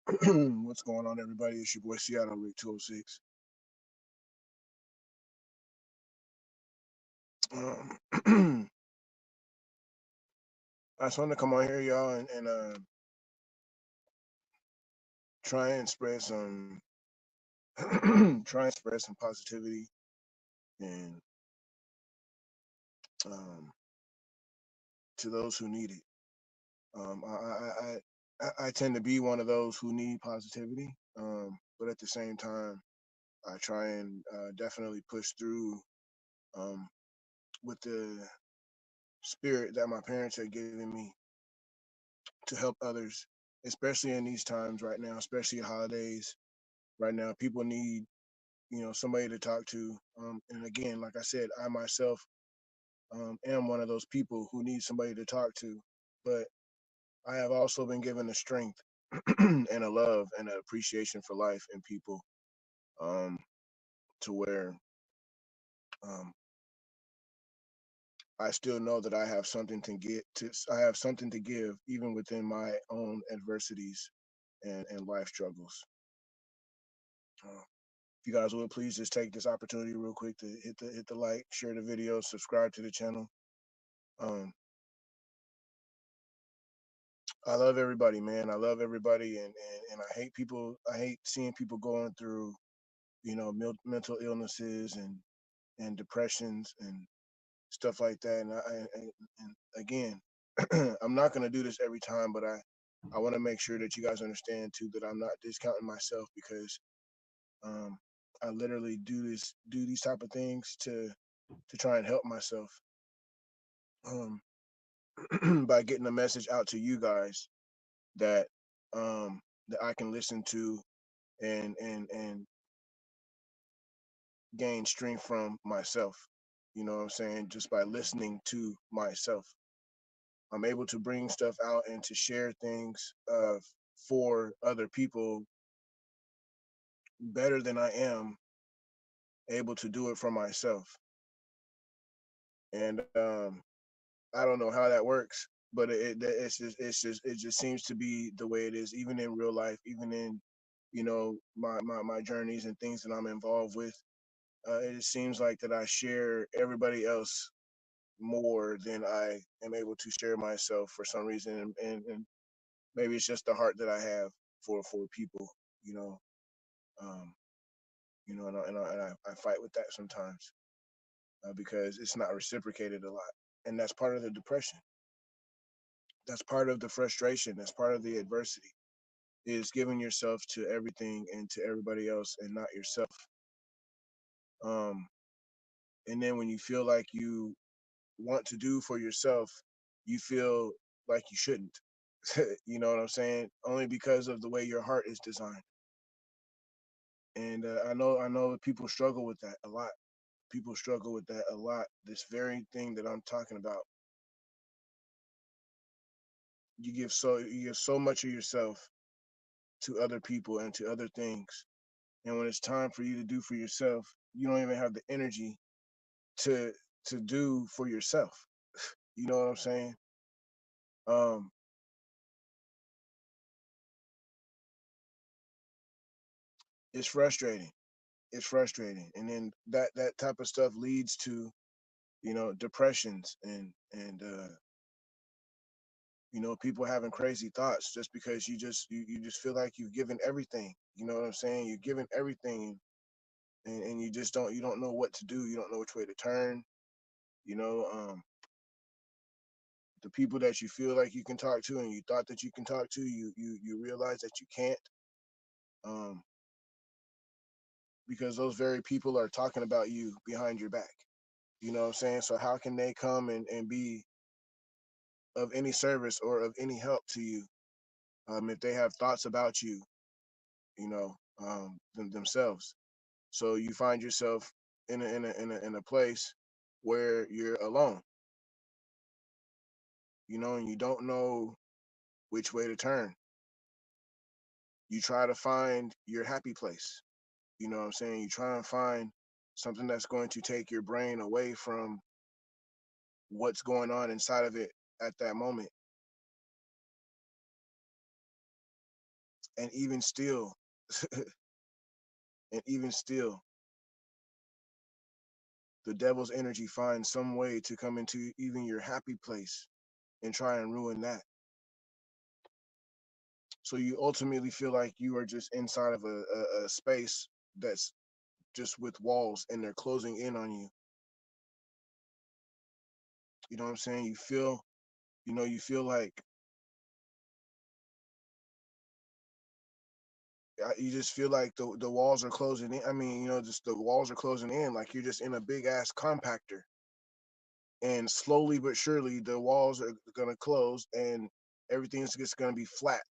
What's going on, everybody? It's your boy Seattle Rick 206. I just wanted to come on here, y'all, and try and spread some try and spread some positivity and um, to those who need it. Um, I, I, I tend to be one of those who need positivity, but at the same time, I try and definitely push through um, with the spirit that my parents had given me to help others, especially in these times right now, especially holidays. Right now, people need somebody to talk to. And again, like I said, I myself am one of those people who needs somebody to talk to. But I have also been given the strength and a love and an appreciation for life and people, um, to where um, I still know that I have something to get to. I have something to give, even within my own adversities and life struggles. If you guys would please just take this opportunity real quick to hit the like, share the video, subscribe to the channel. Um, I love everybody, man. I love everybody, and I hate people. I hate seeing people going through, mental illnesses and depressions and stuff like that. And again, I'm not gonna do this every time, but I want to make sure that you guys understand too that I'm not discounting myself because um, I literally do these type of things to try and help myself, um, by getting a message out to you guys that that I can listen to and gain strength from myself. You know what I'm saying? Just by listening to myself, I'm able to bring stuff out and to share things for other people better than I am able to do it for myself. And I don't know how that works, but it just seems to be the way it is, even in real life, even in my journeys and things that I'm involved with. It seems like that I share everybody else more than I am able to share myself for some reason, and maybe it's just the heart that I have for people, you know, um, and I fight with that sometimes because it's not reciprocated a lot, and that's part of the depression. That's part of the frustration. That's part of the adversity. Is giving yourself to everything and to everybody else and not yourself. Um, and then when you feel like you want to do for yourself, you feel like you shouldn't. You know what I'm saying? Only because of the way your heart is designed. And I know people struggle with that a lot. People struggle with that a lot. This very thing that I'm talking about. You give so much of yourself to other people and to other things. And when it's time for you to do for yourself, you don't even have the energy to to do for yourself. You know what I'm saying? Um, it's frustrating. It's frustrating, and then that type of stuff leads to depressions and people having crazy thoughts just because you just feel like you've given everything. You know what I'm saying? You're giving everything, and you don't know what to do. You don't know which way to turn. You know, the people that you feel like you can talk to and you thought that you can talk to, you realize that you can't, um, because those very people are talking about you behind your back. You know what I'm saying? So how can they come and be of any service or of any help to you if they have thoughts about you, themselves? So you find yourself in a place where you're alone, and you don't know which way to turn. You try to find your happy place. You know what I'm saying? You try and find something that's going to take your brain away from what's going on inside of it at that moment. and even still, and even still, the devil's energy finds some way to come into even your happy place and try and ruin that. So you ultimately feel like you are just inside of a space that's just with walls and they're closing in on you. You know what I'm saying? You feel like you just feel like the walls are closing in. I mean, just the walls are closing in, like you're just in a big ass compactor, and slowly but surely the walls are gonna close, and everything's just gonna be flat,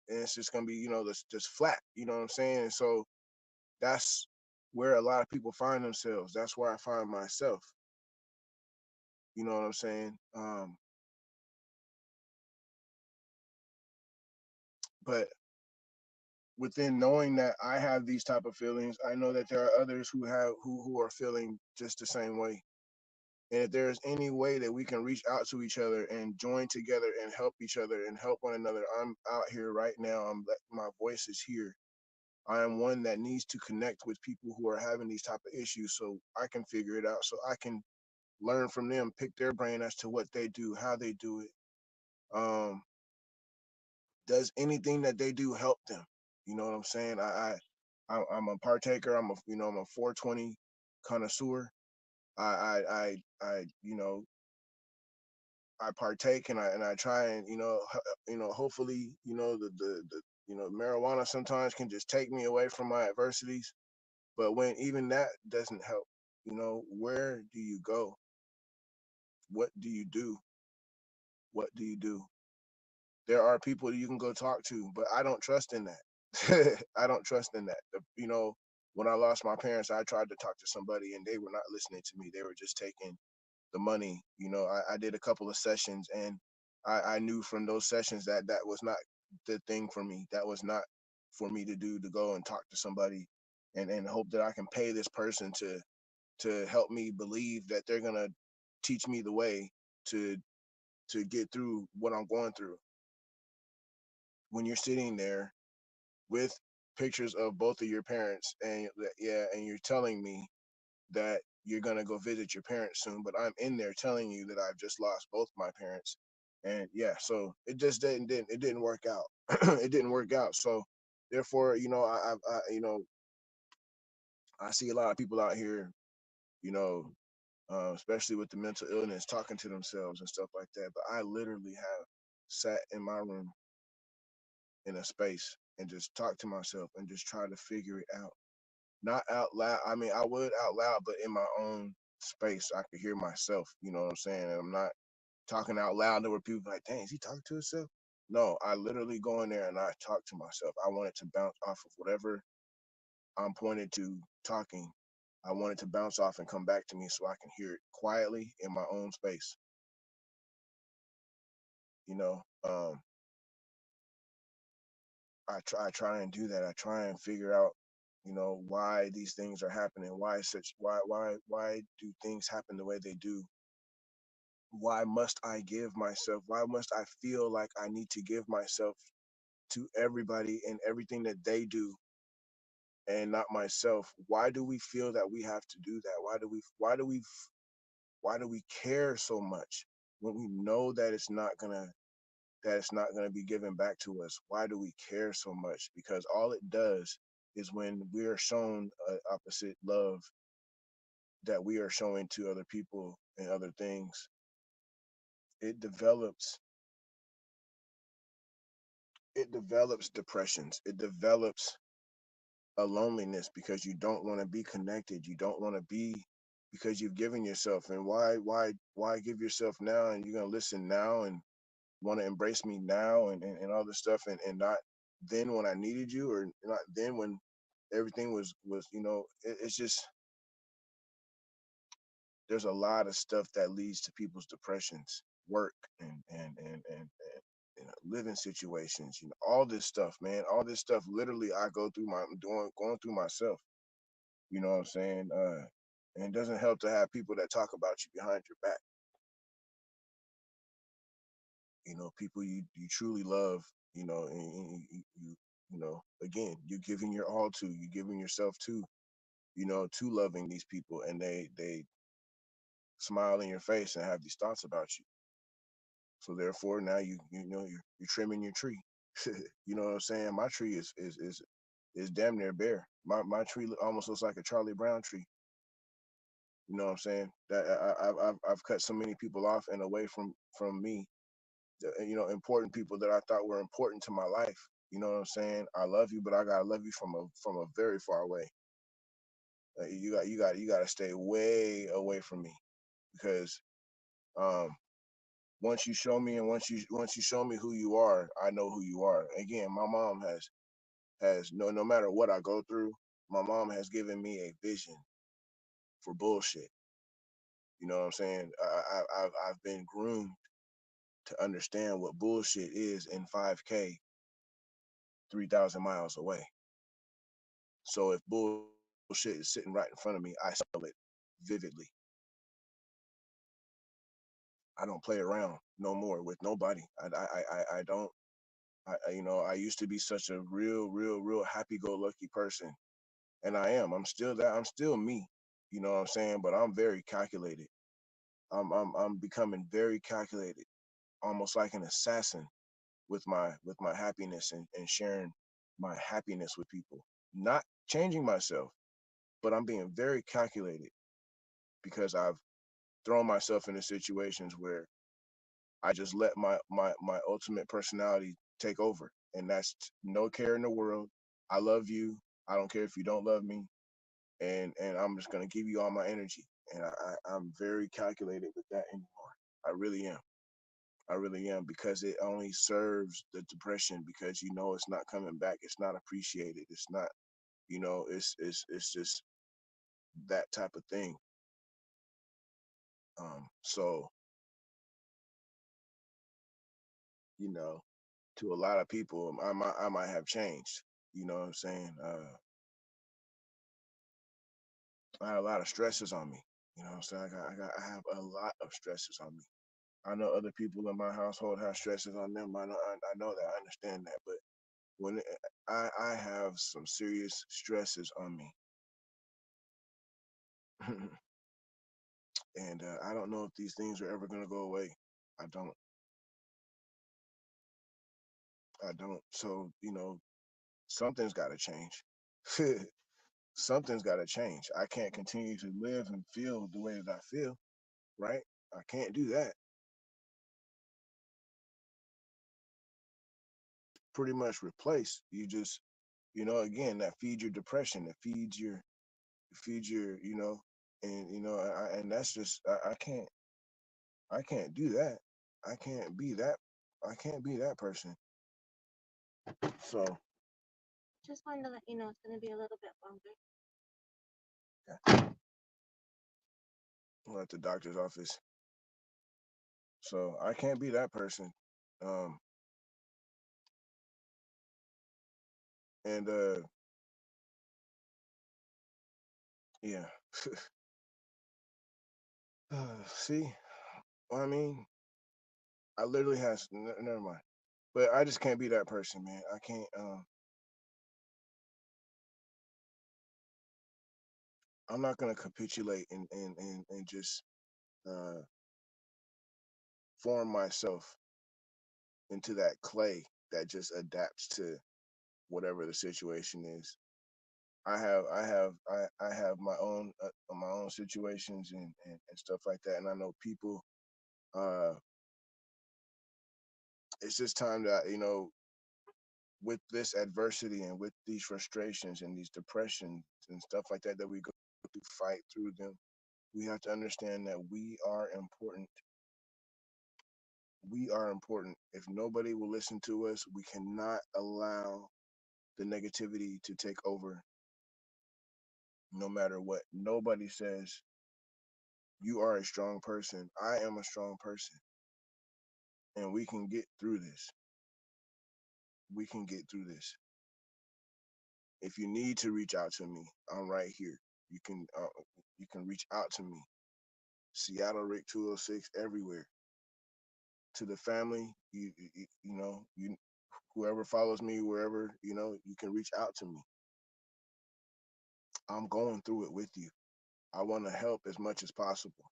and it's just gonna be just flat. You know what I'm saying? And so that's where a lot of people find themselves. That's where I find myself. You know what I'm saying? But within knowing that I have these type of feelings, I know that there are others who are feeling just the same way. And if there's any way that we can reach out to each other and join together and help each other and help one another, I'm out here right now. My voice is here. I am one that needs to connect with people who are having these type of issues so I can figure it out, so I can learn from them, pick their brain as to what they do, how they do it. Um, does anything that they do help them? You know what I'm saying? I'm a partaker. I'm a 420 connoisseur. I partake, and I try and hopefully the marijuana sometimes can just take me away from my adversities, but when even that doesn't help, where do you go? What do you do? What do you do? There are people that you can go talk to, but I don't trust in that. I don't trust in that. When I lost my parents, I tried to talk to somebody and they were not listening to me. They were just taking the money. I did a couple of sessions, and I knew from those sessions that that was not the thing for me. That was not for me to do, to go and talk to somebody and hope that I can pay this person to help me believe that they're gonna teach me the way to get through what I'm going through. When you're sitting there with pictures of both of your parents, and yeah, and you're telling me that you're gonna go visit your parents soon, but I'm in there telling you that I've just lost both my parents, and yeah, so it just didn't work out. It didn't work out. So therefore, I see a lot of people out here, you know, especially with the mental illness, talking to themselves and stuff like that. But I literally have sat in my room in a space and just talked to myself and just tried to figure it out. Not out loud. I mean, I would out loud, but in my own space, I could hear myself. You know what I'm saying? And I'm not talking out loud. There were people like, "Dang, is he talking to himself?" No, I literally go in there and I talk to myself. I wanted to bounce off of whatever I'm pointed to talking. I wanted to bounce off and come back to me so I can hear it quietly in my own space. You know, I try and do that. I try and figure out, why these things are happening. Why do things happen the way they do? Why must I give myself? Why must I feel like I need to give myself to everybody and everything that they do and not myself? Why do we feel that we have to do that? Why do we care so much when we know that it's not gonna be given back to us? Why do we care so much? Because all it does is, when we are shown opposite love that we are showing to other people and other things, it develops depressions. It develops a loneliness because you don't want to be connected. You don't want to be, because you've given yourself. And why give yourself now, and you're gonna listen now and want to embrace me now, and all this stuff, and not then when I needed you, or not then when everything was it's just, there's a lot of stuff that leads to people's depressions. Work and living situations, all this stuff, man, all this stuff, literally I go through going through myself. You know what I'm saying? And it doesn't help to have people that talk about you behind your back. People you truly love, and Again, you're giving your all to, you're giving yourself to, to loving these people, and they smile in your face and have these thoughts about you. So therefore, now you're trimming your tree. You know what I'm saying? My tree is damn near bare. My tree almost looks like a Charlie Brown tree. You know what I'm saying? That I've cut so many people off and away from me. Important people that I thought were important to my life. You know what I'm saying? I love you, but I gotta love you from a very far away. You got to stay way away from me, because um, once you show me, and once you show me who you are, I know who you are. Again, my mom has no matter what I go through, my mom has given me a vision for bullshit. You know what I'm saying? I've been groomed to understand what bullshit is in 5K, 3,000 miles away. So if bullshit is sitting right in front of me, I smell it vividly. I don't play around no more with nobody. I don't. I used to be such a real happy-go-lucky person, and I am. I'm still that. I'm still me. You know what I'm saying? But I'm very calculated. I'm becoming very calculated, almost like an assassin with my happiness, and sharing my happiness with people. Not changing myself, but I'm being very calculated, because I've thrown myself into situations where I just let my ultimate personality take over, and that's no care in the world. I love you. I don't care if you don't love me, and I'm just gonna give you all my energy. And I'm very calculated with that anymore. I really am. I really am, because it only serves the depression, because it's not coming back. It's not appreciated. It's not. It's just that type of thing. So you know, to a lot of people, I might have changed. You know what I'm saying? I had a lot of stresses on me. You know what I'm saying? I have a lot of stresses on me. I know other people in my household have stresses on them. I know that. I understand that. But when I have some serious stresses on me, and I don't know if these things are ever gonna go away. I don't. I don't. So something's got to change. Something's got to change. I can't continue to live and feel the way that I feel. Right? I can't do that. Pretty much replace. You just, again, that feeds your depression. That feeds your, and that's just, I can't do that. I can't be that. I can't be that person. So Just wanted to let you know it's going to be a little bit longer. I'm at the doctor's office. So I can't be that person. Um, and yeah. See, I mean, I literally has never mind. But I just can't be that person, man. I can't. I'm not gonna capitulate and just uh, form myself into that clay that just adapts to whatever the situation is. I have my own situations and stuff like that, and I know people. Uh, it's just time that with this adversity and with these frustrations and these depressions and stuff like that we go to fight through them. We have to understand that we are important. We are important. If nobody will listen to us, we cannot allow the negativity to take over. No matter what nobody says, you are a strong person. I am a strong person, and we can get through this. We can get through this. If you need to reach out to me, I'm right here. You can reach out to me. Seattle Rick 206 everywhere. To the family, you know, Whoever follows me, wherever, you can reach out to me. I'm going through it with you. I want to help as much as possible.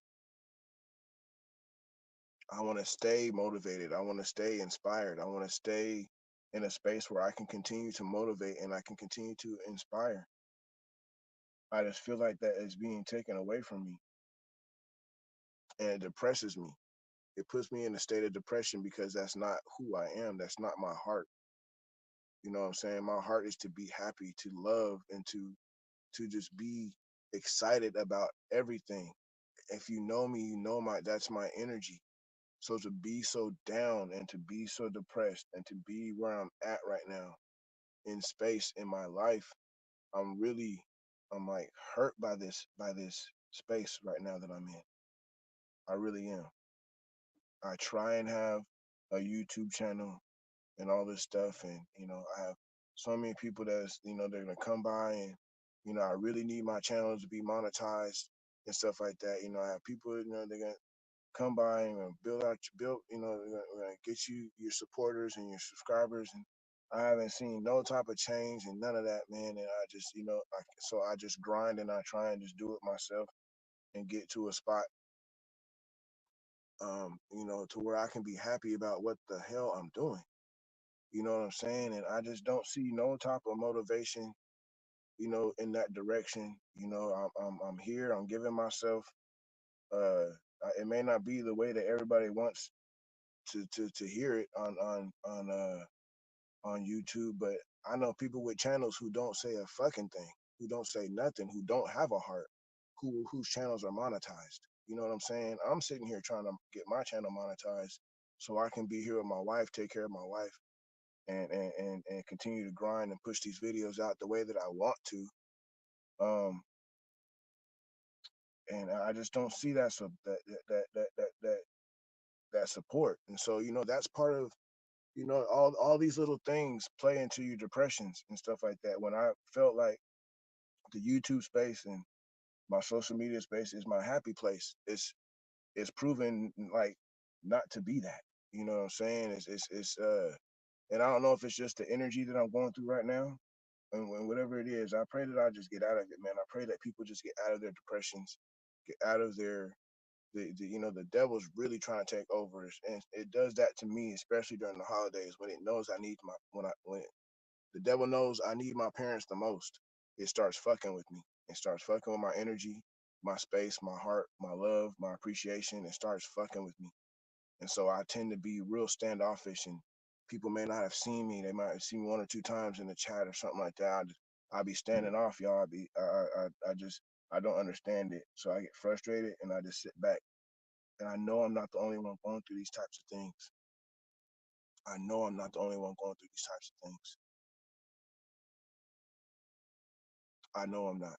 I want to stay motivated. I want to stay inspired. I want to stay in a space where I can continue to motivate and I can continue to inspire. I just feel like that is being taken away from me, and it depresses me. It puts me in a state of depression because that's not who I am. That's not my heart. You know what I'm saying? My heart is to be happy, to love, and to just be excited about everything. If you know me, you know that's my energy. So to be so down and to be so depressed and to be where I'm at right now in space in my life, I'm really I'm like hurt by this space right now that I'm in. I really am. I try and have a YouTube channel and all this stuff, and I have so many people they're gonna come by, and I really need my channel to be monetized and stuff like that. I have people, they're gonna come by and build, we're gonna get you your supporters and your subscribers, and I haven't seen no type of change and none of that, man. And I just, so I just grind and I try and just do it myself and get to a spot, to where I can be happy about what the hell I'm doing. You know what I'm saying? And I just don't see no type of motivation, in that direction. I'm here. I'm giving myself. Uh, it may not be the way that everybody wants to hear it on YouTube, but I know people with channels who don't say a fucking thing, who don't say nothing, who don't have a heart, whose channels are monetized. You know what I'm saying? I'm sitting here trying to get my channel monetized so I can be here with my wife, take care of my wife, and continue to grind and push these videos out the way that I want to. Um, and I just don't see that support. And so that's part of all these little things play into your depressions and stuff like that. When I felt like the YouTube space and my social media space is my happy place, it's proven like not to be that. You know what I'm saying? And I don't know if it's just the energy that I'm going through right now, and whatever it is, I pray that I just get out of it, man. I pray that people just get out of their depressions, get out of the devil's really trying to take over, and it does that to me, especially during the holidays when it knows I need when the devil knows I need my parents the most. It starts fucking with me. It starts fucking with my energy, my space, my heart, my love, my appreciation. It starts fucking with me. And so I tend to be real standoffish, and people may not have seen me. They might have seen me one or two times in the chat or something like that. I'll be standing off, y'all. I don't understand it. So I get frustrated and I just sit back. And I know I'm not the only one going through these types of things. I know I'm not the only one going through these types of things. I know I'm not.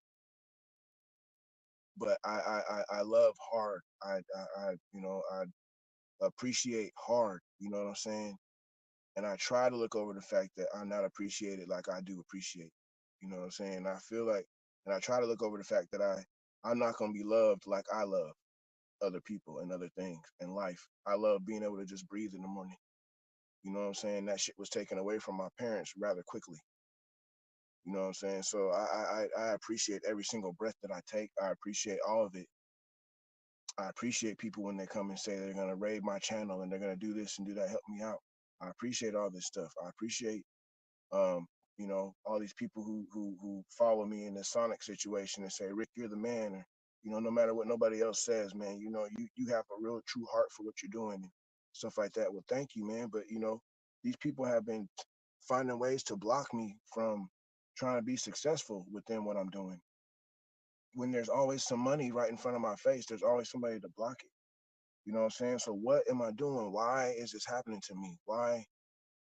But I love hard. I appreciate hard. You know what I'm saying? And I try to look over the fact that I'm not appreciated like I do appreciate. You know what I'm saying? I feel like, and I try to look over the fact that I'm not gonna be loved like I love other people and other things in life. I love being able to just breathe in the morning. You know what I'm saying? That shit was taken away from my parents rather quickly. You know what I'm saying? So I appreciate every single breath that I take. I appreciate all of it. I appreciate people when they come and say they're gonna raid my channel and they're gonna do this and do that, help me out. I appreciate all this stuff. I appreciate um, all these people who follow me in this Sonic situation and say, Rick, you're the man, or no matter what nobody else says, man, you have a real true heart for what you're doing and stuff like that. Well, thank you, man. But these people have been finding ways to block me from trying to be successful within what I'm doing. When there's always some money right in front of my face, there's always somebody to block it. You know what I'm saying? So what am I doing? Why is this happening to me?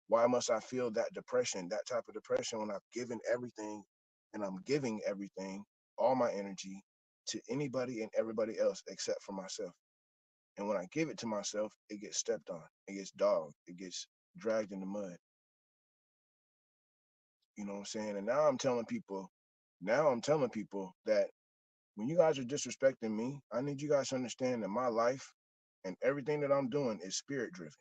Why must I feel that depression, that type of depression when I've given everything and I'm giving everything, all my energy to anybody and everybody else except for myself? And when I give it to myself, it gets stepped on, it gets dogged, it gets dragged in the mud. You know what I'm saying? And now I'm telling people that when you guys are disrespecting me, I need you guys to understand that my life and everything that I'm doing is spirit driven.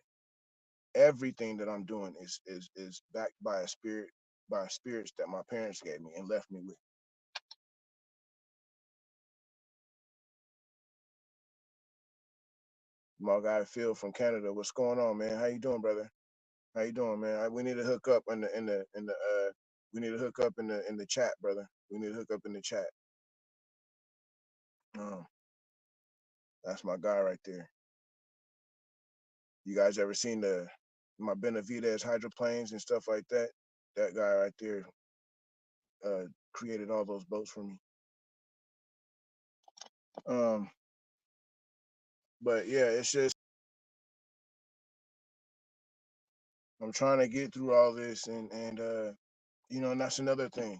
Everything that I'm doing is backed by a spirit, by spirits that my parents gave me and left me with. My guy Phil from Canada, what's going on, man? How you doing, brother? How you doing, man? We need to hook up in the we need to hook up in the chat, brother. We need to hook up in the chat. Um, that's my guy right there. You guys ever seen my Benavides hydroplanes and stuff like that? That guy right there uh, created all those boats for me. Um, but yeah, it's just I'm trying to get through all this, and and that's another thing.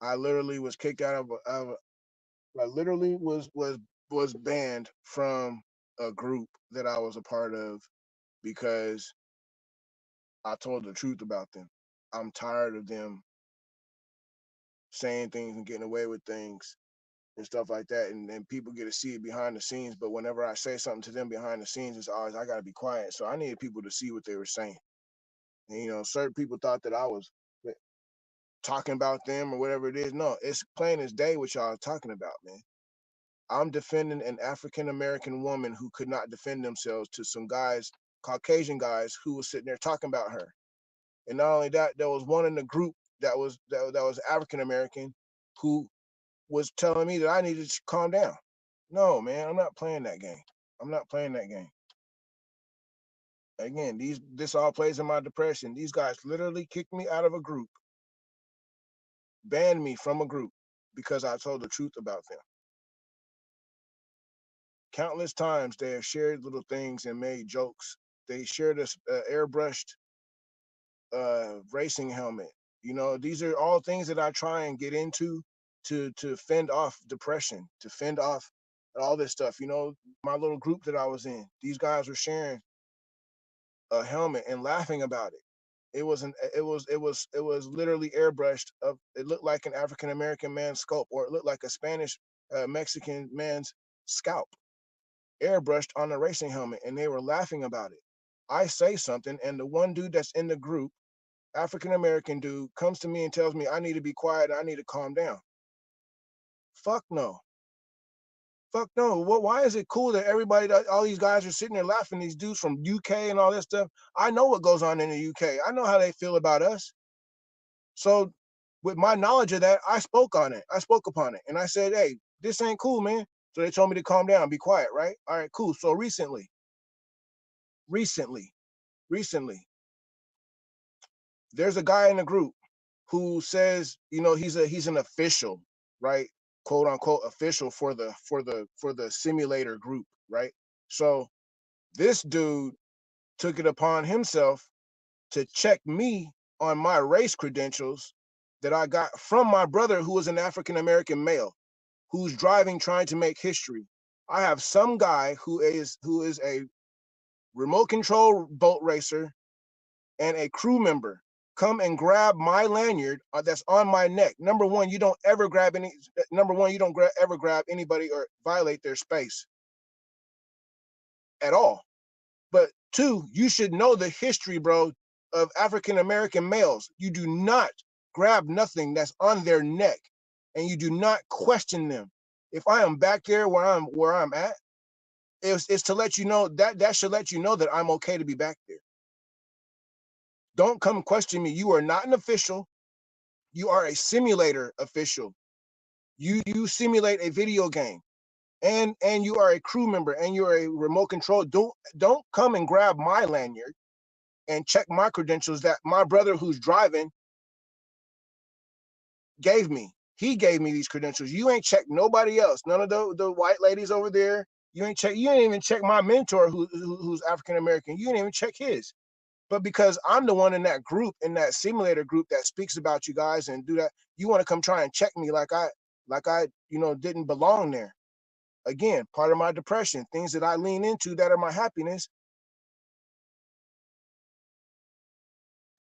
I literally was kicked out of I literally was banned from a group that I was a part of because I told the truth about them. I'm tired of them saying things and getting away with things and stuff like that, and people get to see it behind the scenes. But whenever I say something to them behind the scenes, it's always I gotta be quiet. So I needed people to see what they were saying. And certain people thought that I was talking about them or whatever it is. No, it's plain as day what y'all are talking about, man. I'm defending an African American woman who could not defend themselves to some guys, Caucasian guys, who was sitting there talking about her. And not only that, there was one in the group that was African American who was telling me that I needed to calm down. No, man, I'm not playing that game. I'm not playing that game. Again, this all plays in my depression. These guys literally kicked me out of a group, banned me from a group because I told the truth about them. Countless times they have shared little things and made jokes. They shared this airbrushed racing helmet. These are all things that I try and get into to fend off depression, to fend off all this stuff. My little group that I was in, these guys were sharing a helmet and laughing about it. It was literally airbrushed. It looked like an African American man's scalp, or it looked like a Spanish Mexican man's scalp, airbrushed on a racing helmet, and they were laughing about it. I say something, and the one dude that's in the group, African American dude, comes to me and tells me I need to be quiet, I need to calm down. Fuck no. Fuck no. Why is it cool that all these guys are sitting there laughing, these dudes from UK and all that stuff? I know what goes on in the UK. I know how they feel about us. So with my knowledge of that, I spoke on it. I spoke upon it. And I said, hey, this ain't cool, man. So they told me to calm down, be quiet, right? All right, cool. So recently, recently, there's a guy in the group who says, he's an official, right? Quote unquote official for the simulator group, right? So this dude took it upon himself to check me on my race credentials that I got from my brother, who was an African American male who's driving, trying to make history. I have some guy who is a remote control boat racer and a crew member come and grab my lanyard that's on my neck. Number one, you don't ever grab any. Number one, you don't ever grab anybody or violate their space at all. But two, you should know the history, bro, of African American males. You do not grab nothing that's on their neck, and you do not question them. If I am back there where I'm at, it's to let you know that should let you know that I'm okay to be back there. Don't come question me. You are not an official. You are a simulator official. You simulate a video game, and you are a crew member, and you're a remote control. Don't come and grab my lanyard and check my credentials that my brother who's driving gave me. He gave me these credentials. You ain't checked nobody else. None of the white ladies over there. You ain't check. You ain't even check my mentor who's African American. You ain't even check his. But because I'm the one in that group, in that simulator group that speaks about you guys and do that, you want to come try and check me like I didn't belong there. Again, part of my depression, things that I lean into that are my happiness.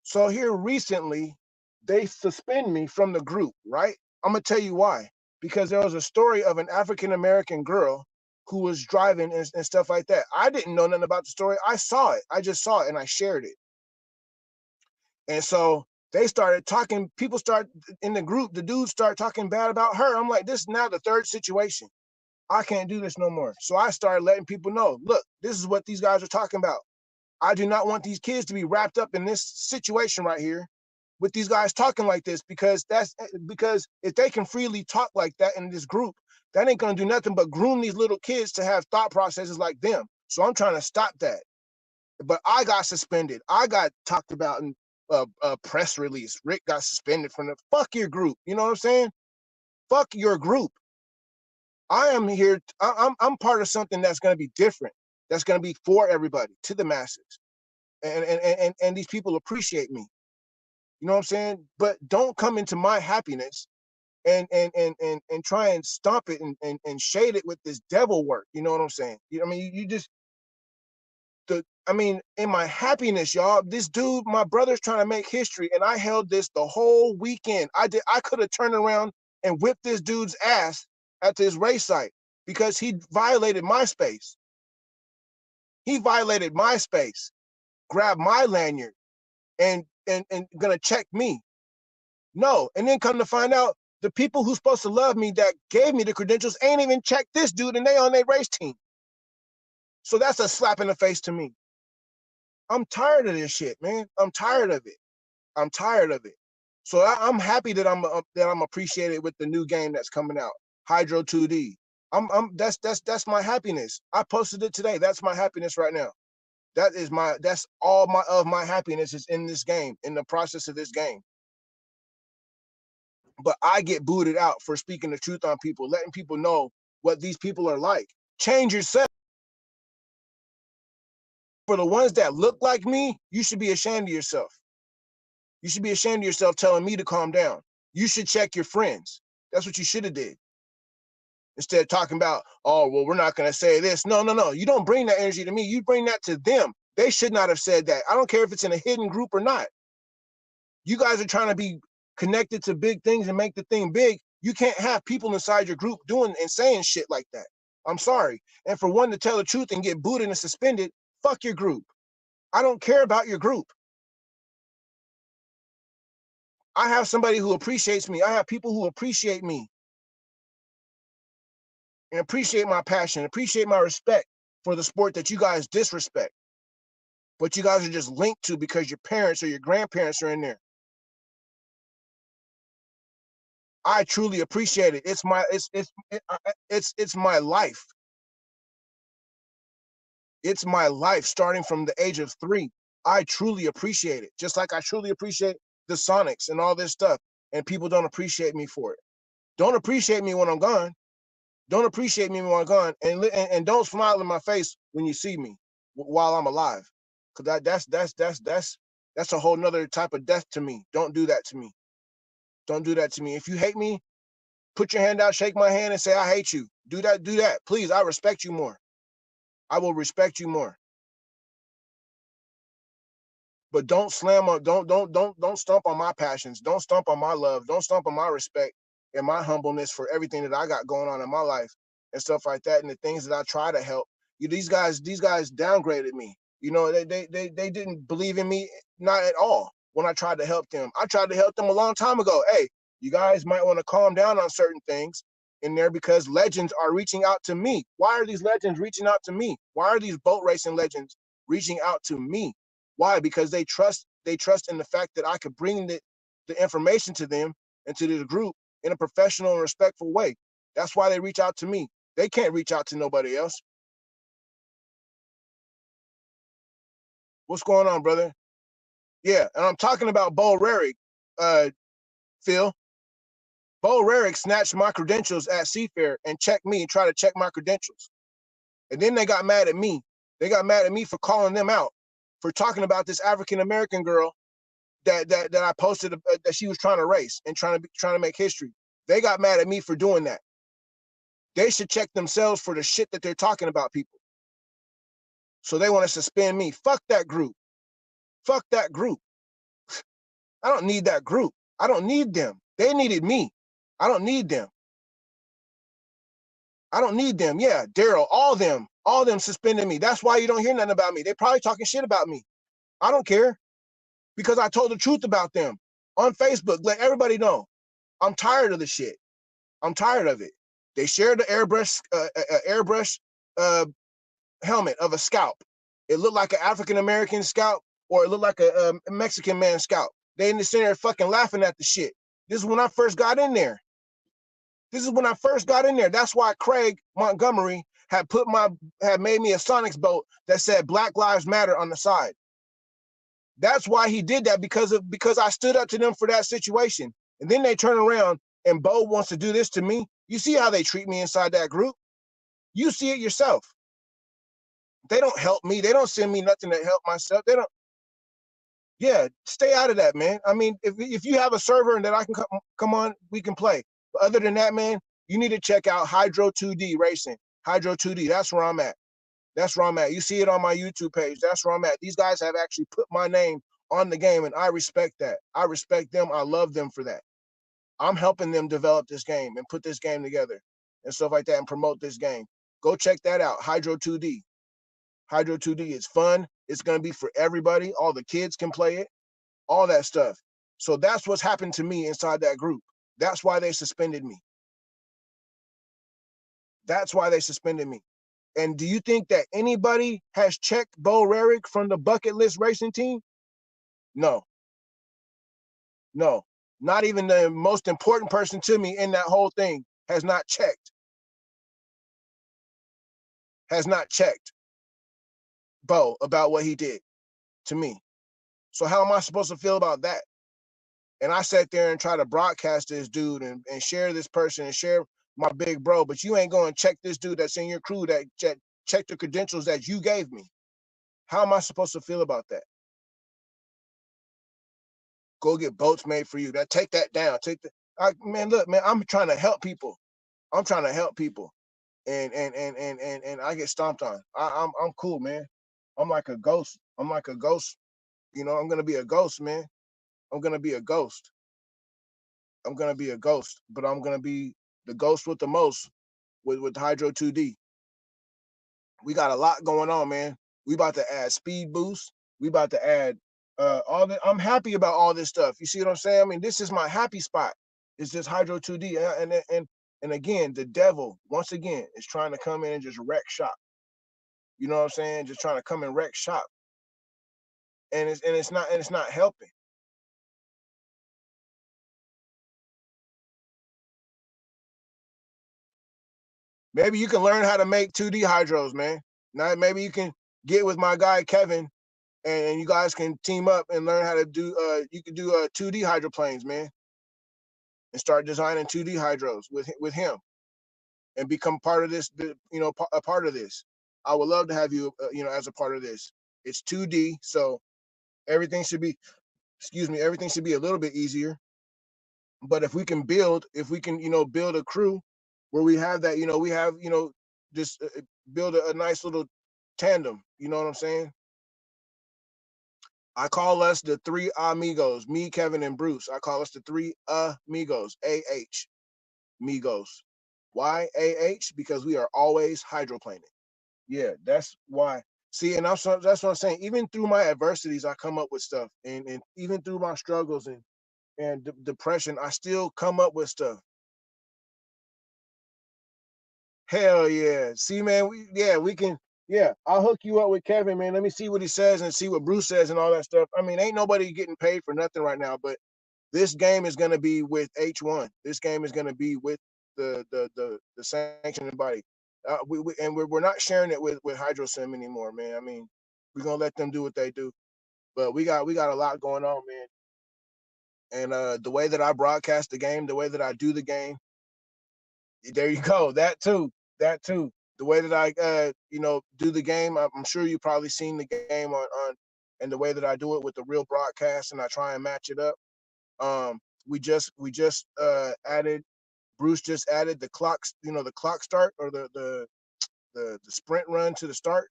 So here recently, they suspend me from the group, right? I'm gonna tell you why. Because there was a story of an African American girl who was driving and stuff like that. I didn't know nothing about the story. I saw it. I just saw it and I shared it. And so they started talking. People start in the group. The dudes start talking bad about her. I'm like, this is now the third situation. I can't do this no more. So I started letting people know, look, this is what these guys are talking about. I do not want these kids to be wrapped up in this situation right here with these guys talking like this, because if they can freely talk like that in this group, that ain't gonna do nothing but groom these little kids to have thought processes like them. So I'm trying to stop that. But I got suspended. I got talked about in a press release. Rick got suspended from the fuck your group. You know what I'm saying? Fuck your group. I am here. I'm part of something that's going to be different. That's going to be for everybody, to the masses, and these people appreciate me. You know what I'm saying? But don't come into my happiness and try and stomp it and shade it with this devil work. You know what I'm saying? I mean, you just in my happiness, y'all, this dude, my brother's trying to make history, and I held this the whole weekend. I could have turned around and whipped this dude's ass at this race site because he violated my space. He violated my space, grabbed my lanyard, and gonna check me. No, and then come to find out, the people who's supposed to love me that gave me the credentials ain't even checked this dude, and they on their race team. So that's a slap in the face to me. I'm tired of this shit, man. I'm tired of it. I'm tired of it. So I'm happy that I'm appreciated with the new game that's coming out, Hydro 2D. That's my happiness. I posted it today. That's my happiness right now. That's all my happiness is in this game, in the process of this game. But I get booted out for speaking the truth on people, letting people know what these people are like. Change yourself. For the ones that look like me, you should be ashamed of yourself. You should be ashamed of yourself telling me to calm down. You should check your friends. That's what you should have did. Instead of talking about, oh, well, we're not going to say this. No. You don't bring that energy to me. You bring that to them. They should not have said that. I don't care if it's in a hidden group or not. You guys are trying to be connected to big things and make the thing big. You can't have people inside your group doing and saying shit like that. I'm sorry. And for one to tell the truth and get booted and suspended, fuck your group. I don't care about your group. I have somebody who appreciates me. I have people who appreciate me and appreciate my passion, appreciate my respect for the sport that you guys disrespect. But you guys are just linked to because your parents or your grandparents are in there. I truly appreciate it. It's my life. It's my life starting from the age of 3. I truly appreciate it. Just like I truly appreciate the Sonics and all this stuff. And people don't appreciate me for it. Don't appreciate me when I'm gone. Don't appreciate me when I'm gone. And don't smile in my face when you see me while I'm alive. Cause that's a whole nother type of death to me. Don't do that to me. Don't do that to me. If you hate me, put your hand out, shake my hand, and say I hate you. Do that. Please, I respect you more. I will respect you more. But don't slam on, don't stomp on my passions. Don't stomp on my love. Don't stomp on my respect and my humbleness for everything that I got going on in my life and stuff like that, and the things that I try to help. These guys downgraded me. They didn't believe in me, not at all, when I tried to help them. I tried to help them a long time ago. Hey, you guys might want to calm down on certain things in there because legends are reaching out to me. Why are these legends reaching out to me? Why are these boat racing legends reaching out to me? Why? Because they trust in the fact that I could bring the information to them and to the group in a professional and respectful way. That's why they reach out to me. They can't reach out to nobody else. What's going on, brother? Yeah, and I'm talking about Bo Rarick, Phil. Bo Rarick snatched my credentials at Seafair and checked me and tried to check my credentials. And then they got mad at me. They got mad at me for calling them out, for talking about this African American girl that I posted that she was trying to race and trying to make history. They got mad at me for doing that. They should check themselves for the shit that they're talking about people. So they want to suspend me. Fuck that group. Fuck that group. I don't need that group. I don't need them. They needed me. I don't need them. I don't need them. Yeah, Daryl, all them suspended me. That's why you don't hear nothing about me. They probably talking shit about me. I don't care because I told the truth about them on Facebook. Let everybody know. I'm tired of the shit. I'm tired of it. They shared the airbrush uh, helmet of a scalp. It looked like an African American scalp, or it looked like a Mexican man scalp. They in the center fucking laughing at the shit. This is when I first got in there. That's why Craig Montgomery had made me a Sonics boat that said Black Lives Matter on the side. That's why he did that, because I stood up to them for that situation. And then they turn around and Bo wants to do this to me. You see how they treat me inside that group? You see it yourself. They don't help me. They don't send me nothing to help myself. They don't. Yeah, stay out of that, man. I mean, if you have a server and that I can come on, we can play. But other than that, man, you need to check out Hydro 2D Racing. Hydro 2D. That's where I'm at. That's where I'm at. You see it on my YouTube page. That's where I'm at. These guys have actually put my name on the game, and I respect that. I respect them. I love them for that. I'm helping them develop this game and put this game together and stuff like that and promote this game. Go check that out. Hydro 2D. Hydro 2D. It's fun. It's going to be for everybody. All the kids can play it, all that stuff. So that's what's happened to me inside that group. That's why they suspended me. That's why they suspended me. And do you think that anybody has checked Bo Rarick from the Bucket List Racing team? No. No. Not even the most important person to me in that whole thing has not checked. Has not checked Bo about what he did to me. So how am I supposed to feel about that? And I sat there and try to broadcast this dude and share this person and share my big bro, but you ain't going to check this dude that's in your crew that check the credentials that you gave me. How am I supposed to feel about that? Go get boats made for you. That take that down. Man, look, man, I'm trying to help people. I'm trying to help people. And I get stomped on. I'm cool, man. I'm like a ghost. I'm like a ghost. You know, I'm gonna be a ghost, man. I'm gonna be a ghost. I'm gonna be a ghost, but I'm gonna be the ghost with the most with Hydro 2D. We got a lot going on, man. We about to add speed boost. We about to add all the. I'm happy about all this stuff. You see what I'm saying? I mean, this is my happy spot. It's just Hydro 2D, and again, the devil once again is trying to come in and just wreck shop. You know what I'm saying? Just trying to come and wreck shop, and it's not helping. Maybe you can learn how to make 2D hydros, man. Now maybe you can get with my guy Kevin, and you guys can team up and learn how to do. You can do 2D hydroplanes, man, and start designing 2D hydros with him, and become part of this. A part of this. I would love to have you, as a part of this. It's 2D, so everything should be. Excuse me. Everything should be a little bit easier. But if we can, build a crew where we have that, we have, just build a nice little tandem. You know what I'm saying? I call us the three amigos, me, Kevin, and Bruce. I call us the three amigos, AH, Migos. Why AH? Because we are always hydroplaning. Yeah, that's why. See, and that's what I'm saying. Even through my adversities, I come up with stuff, and even through my struggles and depression, I still come up with stuff. Hell yeah. See, man, we can. Yeah, I'll hook you up with Kevin, man. Let me see what he says and see what Bruce says and all that stuff. I mean, ain't nobody getting paid for nothing right now, but this game is going to be with H1. This game is going to be with the sanctioning body. We're not sharing it with HydroSim anymore, man. I mean, we're gonna let them do what they do. But we got a lot going on, man. And the way that I broadcast the game, the way that I do the game, there you go. That too. That too. The way that I do the game, I'm sure you probably seen the game on and the way that I do it with the real broadcast, and I try and match it up. We just added Bruce just added the clocks, the clock start or the sprint run to the start.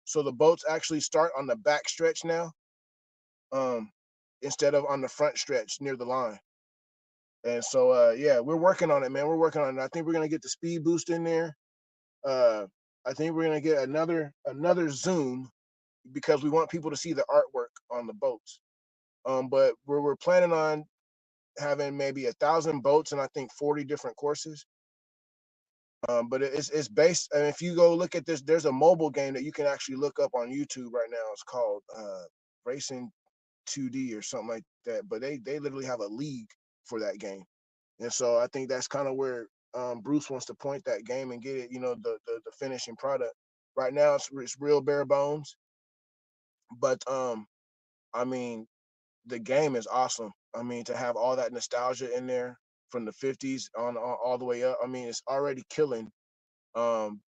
So the boats actually start on the back stretch now, um, instead of on the front stretch near the line. And so yeah, we're working on it, man. We're working on it. I think we're gonna get the speed boost in there. Uh, I think we're gonna get another Zoom because we want people to see the artwork on the boats. But we're planning on having maybe 1,000 boats and I think 40 different courses. But it's based. And if you go look at this, there's a mobile game that you can actually look up on YouTube right now. It's called Racing 2D or something like that. But they literally have a league for that game, and so I think that's kind of where Bruce wants to point that game and get it. The finishing product. Right now, it's real bare bones, but I mean, the game is awesome. I mean, to have all that nostalgia in there from the '50s on all the way up. I mean, it's already killing. Um,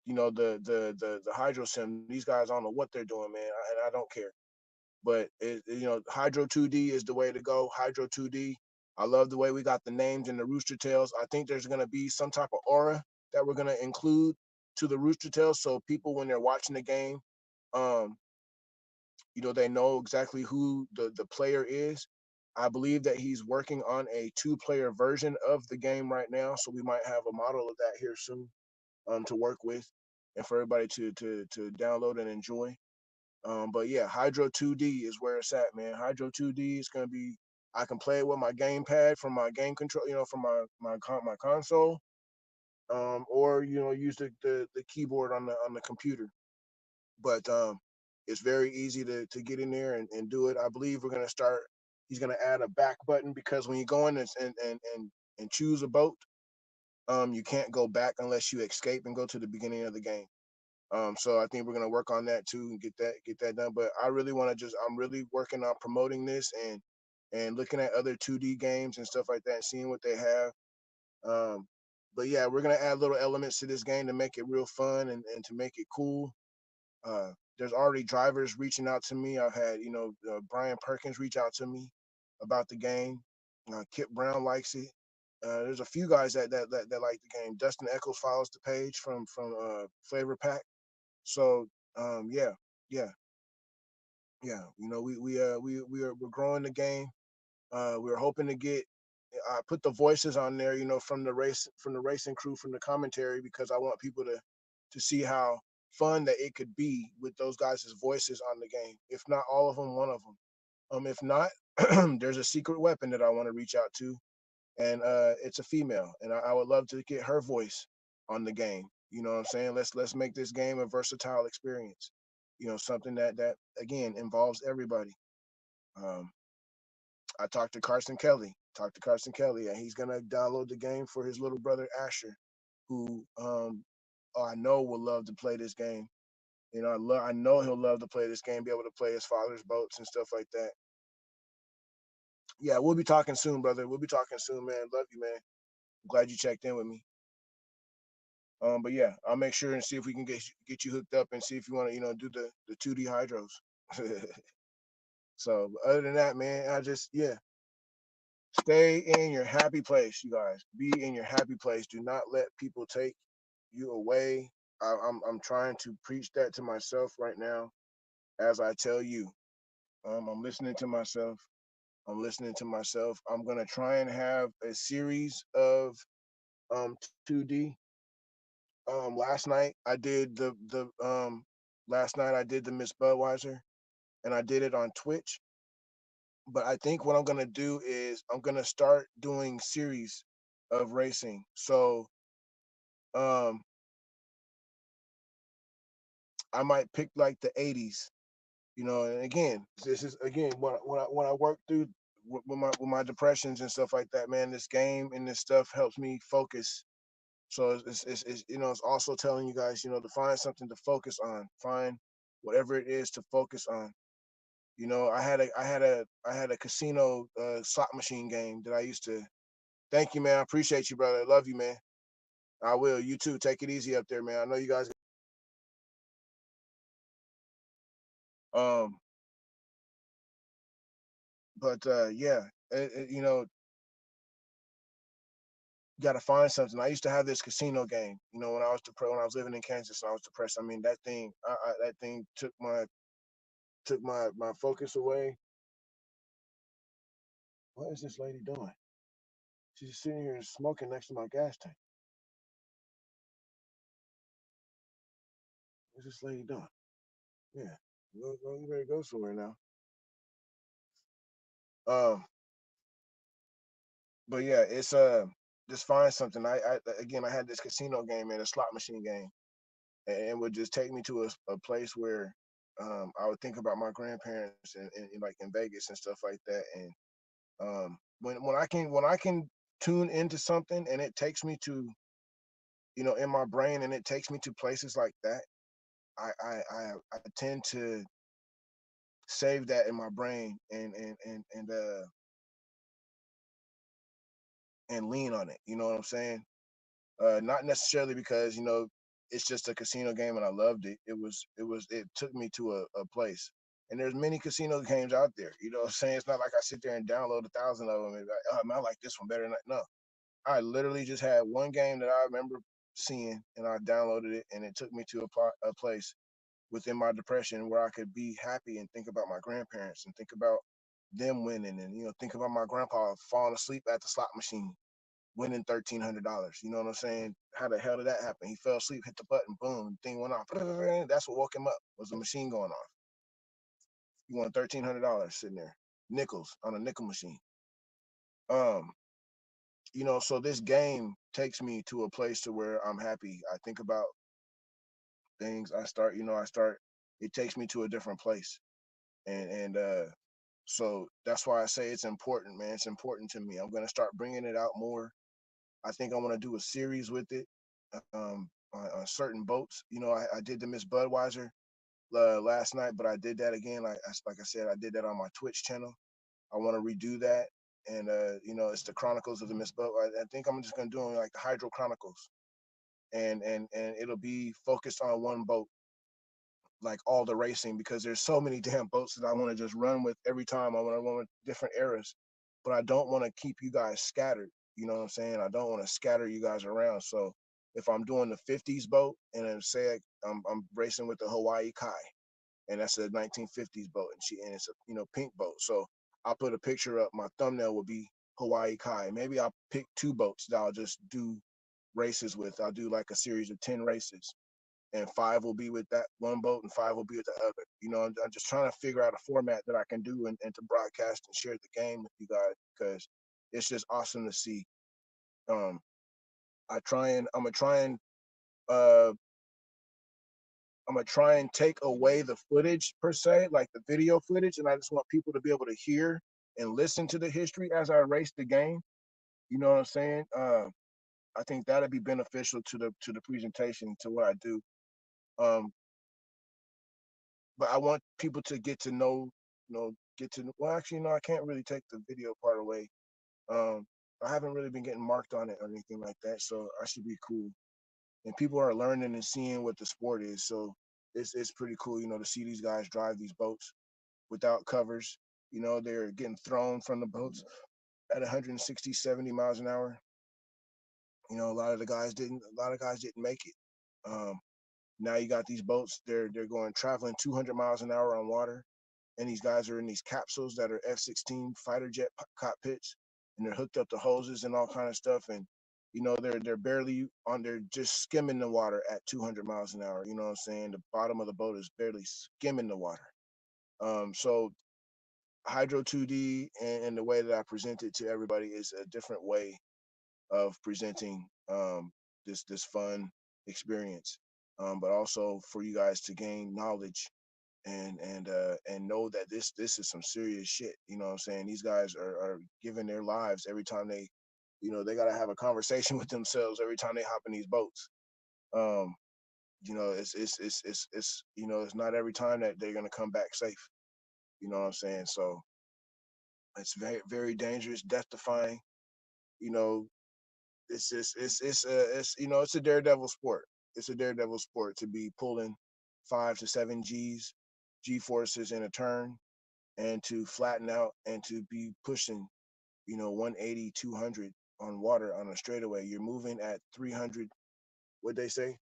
the hydro sim. These guys, I don't know what they're doing, man, and I don't care. But Hydro 2D is the way to go. Hydro 2D. I love the way we got the names in the Rooster Tails. I think there's gonna be some type of aura that we're gonna include to the Rooster Tails, so people when they're watching the game, um, they know exactly who the player is. I believe that he's working on a two-player version of the game right now, so we might have a model of that here soon, to work with, and for everybody to download and enjoy. But yeah, Hydro 2D is where it's at, man. Hydro 2D is gonna be. I can play it with my gamepad from my game control, from my console, or use the keyboard on the computer. But it's very easy to get in there and do it. I believe we're gonna start. He's gonna add a back button because when you go in and choose a boat, you can't go back unless you escape and go to the beginning of the game. So I think we're gonna work on that too and get that done. But I really want to I'm really working on promoting this and looking at other 2D games and stuff like that and seeing what they have. Um, but yeah, we're gonna add little elements to this game to make it real fun and to make it cool. There's already drivers reaching out to me. I've had Brian Perkins reach out to me about the game. Kip Brown likes it. There's a few guys that like the game. Dustin Eccles follows the page from Flavor Pack. So yeah, yeah, yeah. We're growing the game. We're hoping to get. I put the voices on there, from the racing crew, from the commentary, because I want people to see how fun that it could be with those guys' voices on the game. If not all of them, one of them. If not, there's a secret weapon that I want to reach out to, and it's a female, and I would love to get her voice on the game. You know what I'm saying? Let's make this game a versatile experience. Something that again involves everybody. Um, I talked to Carson Kelly. Talked to Carson Kelly, and he's gonna download the game for his little brother Asher, who I know will love to play this game. I know he'll love to play this game, be able to play his father's boats and stuff like that. Yeah, we'll be talking soon, brother. We'll be talking soon, man. Love you, man. I'm glad you checked in with me. But yeah, I'll make sure and see if we can get you hooked up and see if you want to, do the 2D hydros. So other than that, man, I just stay in your happy place, you guys. Be in your happy place. Do not let people take you away. I'm trying to preach that to myself right now as I tell you. I'm listening to myself. I'm listening to myself. I'm gonna try and have a series of 2D. Last night I did the last night I did the Miss Budweiser, and I did it on Twitch. But I think what I'm gonna do is I'm gonna start doing series of racing. So um, I might pick like the '80s, And again, this is again when I work through with my depressions and stuff like that. Man, this game and this stuff helps me focus. So it's also telling you guys, to find something to focus on. Find whatever it is to focus on. I had a casino slot machine game that I used to. Thank you, man. I appreciate you, brother. I love you, man. I will. You too. Take it easy up there, man. I know you guys. Um, but yeah, you got to find something. I used to have this casino game. When I was depressed, when I was living in Kansas, and I was depressed. I mean, that thing took my focus away. What is this lady doing? She's sitting here smoking next to my gas tank. What's this lady doing? Yeah, you better go somewhere now. Um, but yeah, it's just find something. I again, I had this casino game and a slot machine game, and it would just take me to a place where I would think about my grandparents and like in Vegas and stuff like that. And when I can tune into something and it takes me to in my brain and it takes me to places like that, I tend to save that in my brain and lean on it. You know what I'm saying? Not necessarily because it's just a casino game and I loved it. It took me to a place. And there's many casino games out there. You know what I'm saying? It's not like I sit there and download 1,000 of them and be like, oh man, I like this one better than that. No, I literally just had one game that I remember seeing and I downloaded it and it took me to a place within my depression where I could be happy and think about my grandparents and think about them winning and think about my grandpa falling asleep at the slot machine winning $1,300. You know what I'm saying? How the hell did that happen? He fell asleep, hit the button, boom, the thing went off. That's what woke him up. Was the machine going off? He won $1,300 sitting there, nickels on a nickel machine. Um, so this game takes me to a place to where I'm happy. I think about things. I start. It takes me to a different place, and so that's why I say it's important, man. It's important to me. I'm gonna start bringing it out more. I think I want to do a series with it on certain boats. I did the Miss Budweiser last night, but I did that again. Like I said, I did that on my Twitch channel. I want to redo that, and it's the Chronicles of the Miss Bud. I think I'm just gonna do like the Hydro Chronicles, and it'll be focused on one boat, like all the racing, because there's so many damn boats that I want to just run with every time. I want to run with different eras, but I don't want to keep you guys scattered. You know what I'm saying? I don't want to scatter you guys around. So if I'm doing the '50s boat, and then say I'm racing with the Hawaii Kai, and that's a 1950s boat, and it's a pink boat. So I'll put a picture up. My thumbnail will be Hawaii Kai. Maybe I'll pick two boats that I'll just do races with. I'll do like a series of 10 races, and five will be with that one boat and five will be with the other. I'm just trying to figure out a format that I can do and to broadcast and share the game with you guys, because it's just awesome to see. Um, I'm gonna try and uh, I'm gonna try and take away the footage per se, like the video footage, and I just want people to be able to hear and listen to the history as I race the game. You know what I'm saying? I think that'd be beneficial to the presentation, to what I do. Um, but I want people to get to know, get to well, actually, no, I can't really take the video part away. Um, I haven't really been getting marked on it or anything like that, so I should be cool. And people are learning and seeing what the sport is, so it's pretty cool, to see these guys drive these boats without covers. They're getting thrown from the boats at 160, 70 miles an hour. A lot of guys didn't make it. Um, Now you got these boats. They're going traveling 200 miles an hour on water, and these guys are in these capsules that are F-16 fighter jet cockpits, and they're hooked up to hoses and all kind of stuff. And they're barely on. They're just skimming the water at 200 miles an hour. You know what I'm saying? The bottom of the boat is barely skimming the water. So Hydro 2D and the way that I present it to everybody is a different way of presenting this fun experience, but also for you guys to gain knowledge and know that this is some serious shit. You know what I'm saying? These guys are giving their lives every time they got to have a conversation with themselves every time they hop in these boats. Um, it's not every time that they're gonna come back safe. You know what I'm saying? So it's very very dangerous, death defying. You know, it's just it's a daredevil sport. It's a daredevil sport to be pulling 5 to 7 G forces in a turn, and to flatten out and to be pushing 180, 200 on water on a straightaway. You're moving at 300. What they say?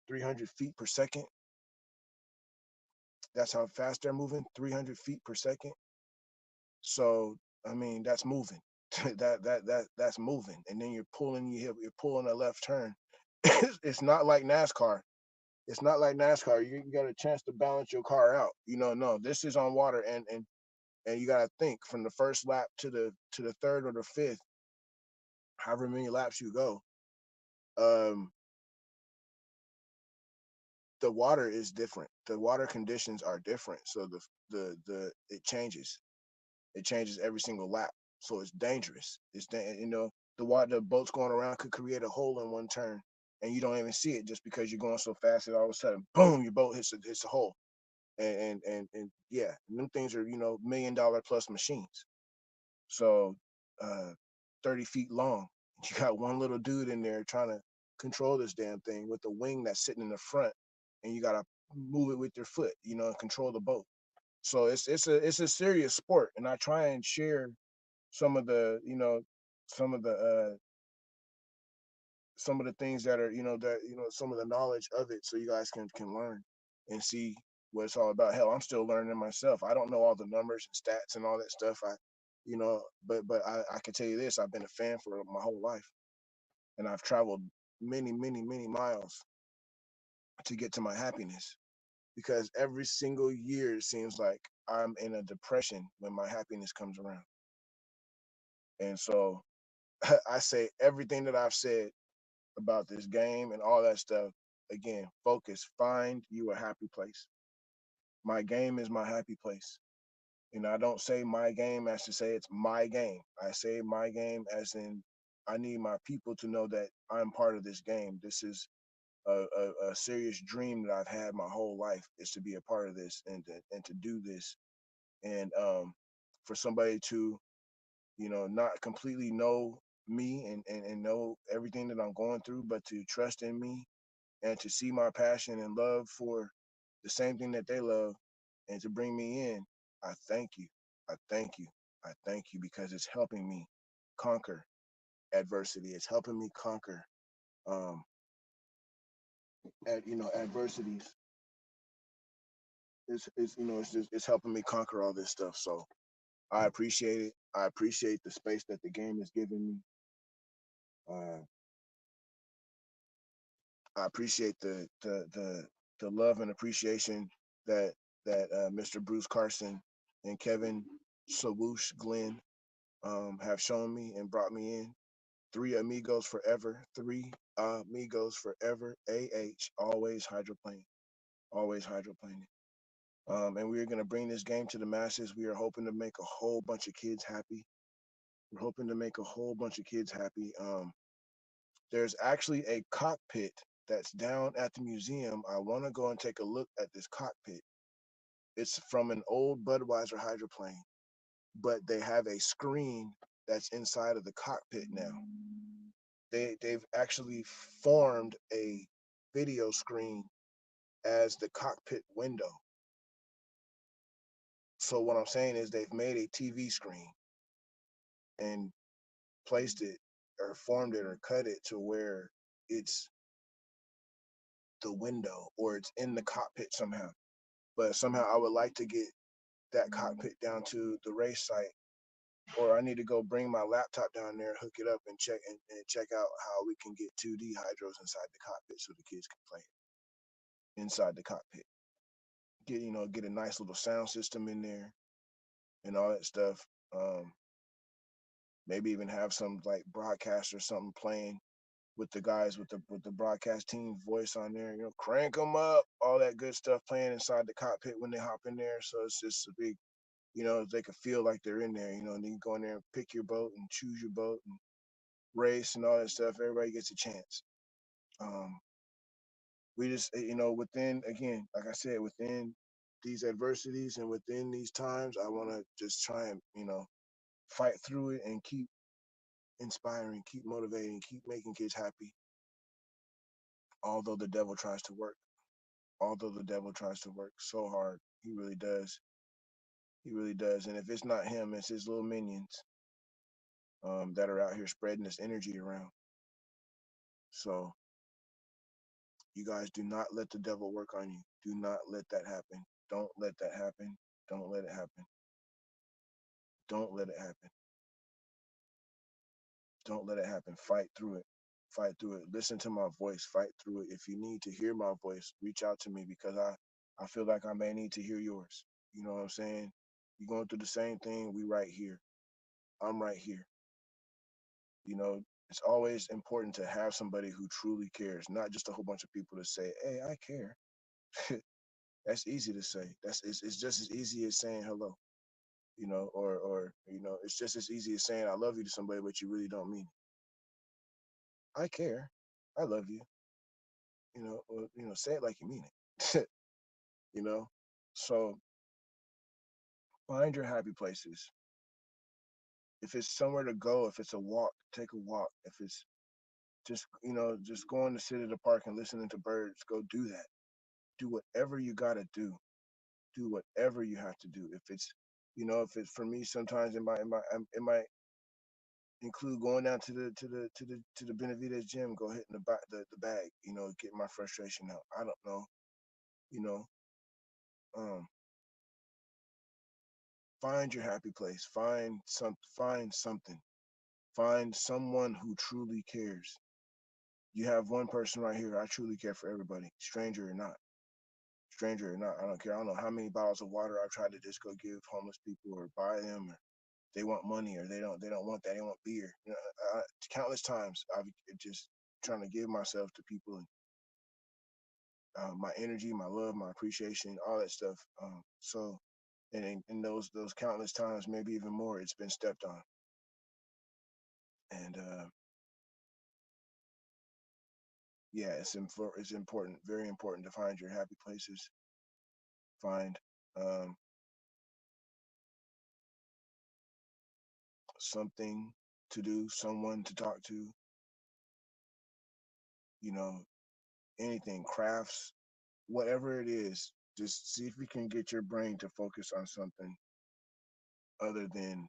300 feet per second. That's how fast they're moving. 300 feet per second. So I mean that's moving. That's moving, and then you're pulling a left turn. It's not like NASCAR. It's not like NASCAR. You got a chance to balance your car out. No, this is on water, and you got to think from the first lap to the third or the fifth, however many laps you go. Um, the water is different. The water conditions are different, so the it changes. It changes every single lap, so it's dangerous. The boats going around could create a hole in one turn, and you don't even see it just because you're going so fast that all of a sudden, boom, your boat hits a hole. And yeah, and them things are $1 million plus machines. So 30 feet long. You got one little dude in there trying to control this damn thing with the wing that's sitting in the front, and you gotta move it with your foot, and control the boat. So it's a serious sport, and I try and share some of the some of the some of the things that are some of the knowledge of it, so you guys can learn and see what it's all about. Hell, I'm still learning myself. I don't know all the numbers and stats and all that stuff. But I can tell you this: I've been a fan for my whole life, and I've traveled many, many, many miles to get to my happiness. Because every single year it seems like I'm in a depression when my happiness comes around, and so I say everything that I've said about this game and all that stuff. Again, focus, find you a happy place. My game is my happy place. I don't say my game as to say it's my game. I say my game as in I need my people to know that I'm part of this game. This is a serious dream that I've had my whole life, is to be a part of this and to do this. And for somebody to, not completely know me and know everything that I'm going through, but to trust in me and to see my passion and love for the same thing that they love and to bring me in, I thank you. I thank you. I thank you because it's helping me conquer adversity. It's helping me conquer um adversities. It's helping me conquer all this stuff. So I appreciate it. I appreciate the space that the game has given me. Uh, I appreciate the love and appreciation that Mr. Bruce Carson and Kevin Sawoosh Glenn have shown me and brought me in. Three amigos forever. Three amigos forever. Always hydroplane. Always hydroplaning. And we are going to bring this game to the masses. We are hoping to make a whole bunch of kids happy. We're hoping to make a whole bunch of kids happy. There's actually a cockpit that's down at the museum. I want to go and take a look at this cockpit. It's from an old Budweiser hydroplane, but they have a screen that's inside of the cockpit now. They've actually formed a video screen as the cockpit window. So what I'm saying is they've made a TV screen and placed it or formed it or cut it to where it's the window or it's in the cockpit somehow. But somehow I would like to get that cockpit down to the race site, or I need to go bring my laptop down there, hook it up, and check out how we can get 2D hydros inside the cockpit so the kids can play it inside the cockpit. Get a nice little sound system in there and all that stuff. Maybe even have some like broadcast or something playing with the guys with the broadcast team voice on there. Crank them up, all that good stuff playing inside the cockpit when they hop in there. So it's just a big, they can feel like they're in there. And you can go in there and pick your boat and choose your boat and race and all that stuff. Everybody gets a chance. Um, we just, within, again, like I said, within these adversities and within these times, I want to just try and, fight through it and keep inspiring, keep motivating, keep making kids happy. Although the devil tries to work, although the devil tries to work so hard, he really does. He really does. And if it's not him, it's his little minions that are out here spreading this energy around. So you guys do not let the devil work on you. Do not let that happen. Don't let that happen. Don't let it happen. Don't let it happen. Don't let it happen. Fight through it. Fight through it. Listen to my voice. Fight through it. If you need to hear my voice, reach out to me because I feel like I may need to hear yours. You know what I'm saying? You're going through the same thing. We right here. I'm right here. You know, it's always important to have somebody who truly cares, not just a whole bunch of people to say, "Hey, I care." That's easy to say. It's just as easy as saying hello. Or it's just as easy as saying I love you to somebody, but you really don't mean it. I care. I love you. Or say it like you mean it. you know. So find your happy places. If it's somewhere to go, if it's a walk, take a walk. If it's just going to sit at a park and listening to birds, go do that. Do whatever you gotta do. Do whatever you have to do. If it's for me, sometimes it might include going down to the Benavides gym, go hitting the bag, get my frustration out. I don't know, you know. Um, find your happy place. Find something. Find someone who truly cares. You have one person right here. I truly care for everybody, stranger or not. Stranger or not, I don't care. I don't know how many bottles of water I've tried to just go give homeless people or buy them, or they want money, or they don't want that. They want beer. Countless times I've just trying to give myself to people, and my energy, my love, my appreciation, all that stuff. And in those countless times, maybe even more, it's been stepped on. And yeah, it's important, very important to find your happy places. Find um, something to do, someone to talk to. You know, anything, crafts, whatever it is. Just see if you can get your brain to focus on something other than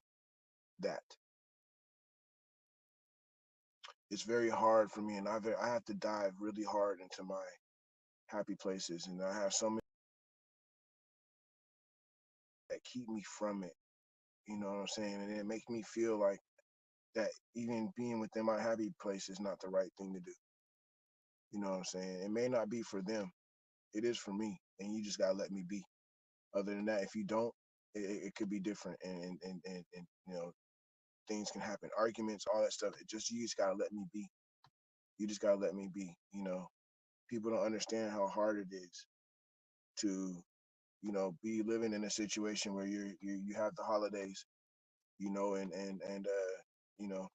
that. It's very hard for me, and I have to dive really hard into my happy places, and I have so many that keep me from it. You know what I'm saying? And it makes me feel like that even being within my happy place is not the right thing to do. You know what I'm saying? It may not be for them. It is for me, and you just gotta let me be. Other than that, if you don't, it could be different, and things can happen, arguments, all that stuff. You just gotta let me be. You just gotta let me be. People don't understand how hard it is to be living in a situation where you have the holidays, and you know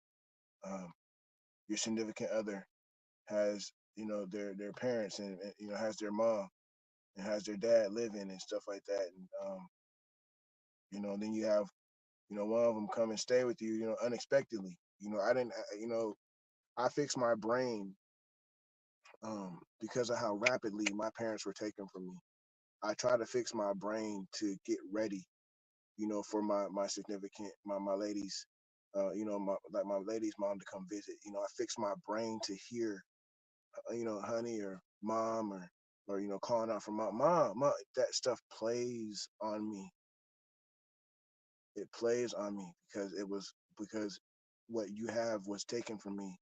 um, your significant other has their parents, and has their mom and has their dad living and stuff like that, and then you have one of them come and stay with you, unexpectedly. I didn't I fixed my brain because of how rapidly my parents were taken from me. I try to fix my brain to get ready, for my significant, my ladies, my lady's mom to come visit. I fix my brain to hear, honey or mom, or calling out for mom. That stuff plays on me. It plays on me because what you have was taken from me